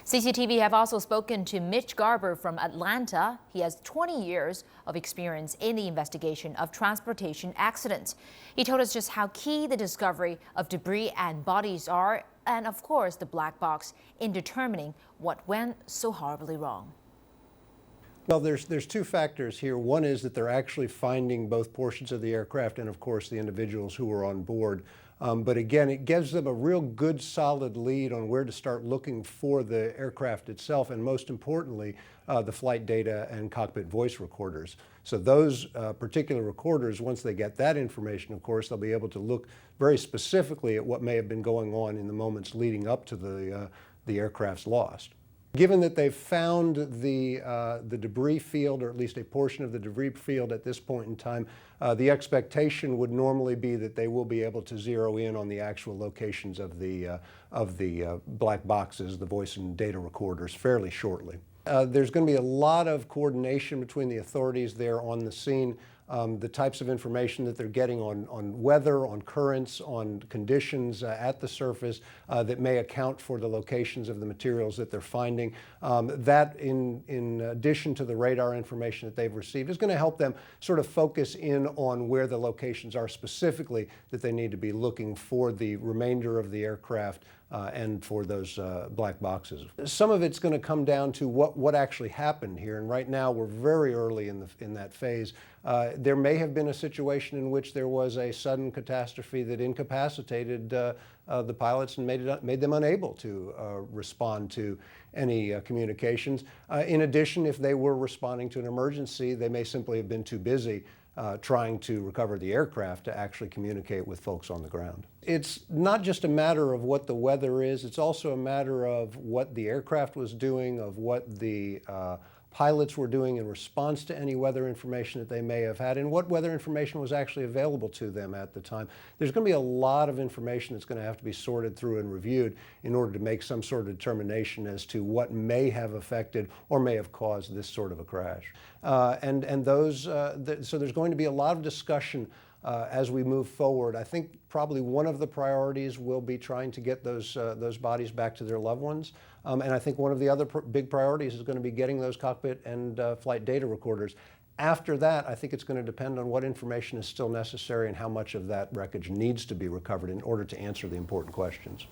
CCTV have also spoken to Mitch Garber from Atlanta. He has 20 years of experience in the investigation of transportation accidents. He told us just how key the discovery of debris and bodies are, and of course the black box in determining what went so horribly wrong. Well, there's two factors here. One is that they're actually finding both portions of the aircraft and, of course, the individuals who were on board. But again, it gives them a real good, solid lead on where to start looking for the aircraft itself, and most importantly, the flight data and cockpit voice recorders. So those particular recorders, once they get that information, of course, they'll be able to look very specifically at what may have been going on in the moments leading up to the aircraft's loss. Given that they've found the debris field, or at least a portion of the debris field at this point in time, the expectation would normally be that they will be able to zero in on the actual locations of the black boxes, the voice and data recorders, fairly shortly. There's going to be a lot of coordination between the authorities there on the scene. The types of information that they're getting on weather, on currents, on conditions at the surface that may account for the locations of the materials that they're finding. That, in addition to the radar information that they've received, is going to help them sort of focus in on where the locations are specifically that they need to be looking for the remainder of the aircraft and for those black boxes. Some of it's going to come down to what actually happened here, and right now we're very early in that phase. There may have been a situation in which there was a sudden catastrophe that incapacitated the pilots and made them unable to respond to any communications. In addition, if they were responding to an emergency, they may simply have been too busy trying to recover the aircraft to actually communicate with folks on the ground. It's not just a matter of what the weather is, it's also a matter of what the aircraft was doing, of what the pilots were doing in response to any weather information that they may have had, and what weather information was actually available to them at the time. There's going to be a lot of information that's going to have to be sorted through and reviewed in order to make some sort of determination as to what may have affected or may have caused this sort of a crash. So there's going to be a lot of discussion as we move forward. I think probably one of the priorities will be trying to get those bodies back to their loved ones. And I think one of the other big priorities is going to be getting those cockpit and flight data recorders. After that, I think it's going to depend on what information is still necessary and how much of that wreckage needs to be recovered in order to answer the important questions.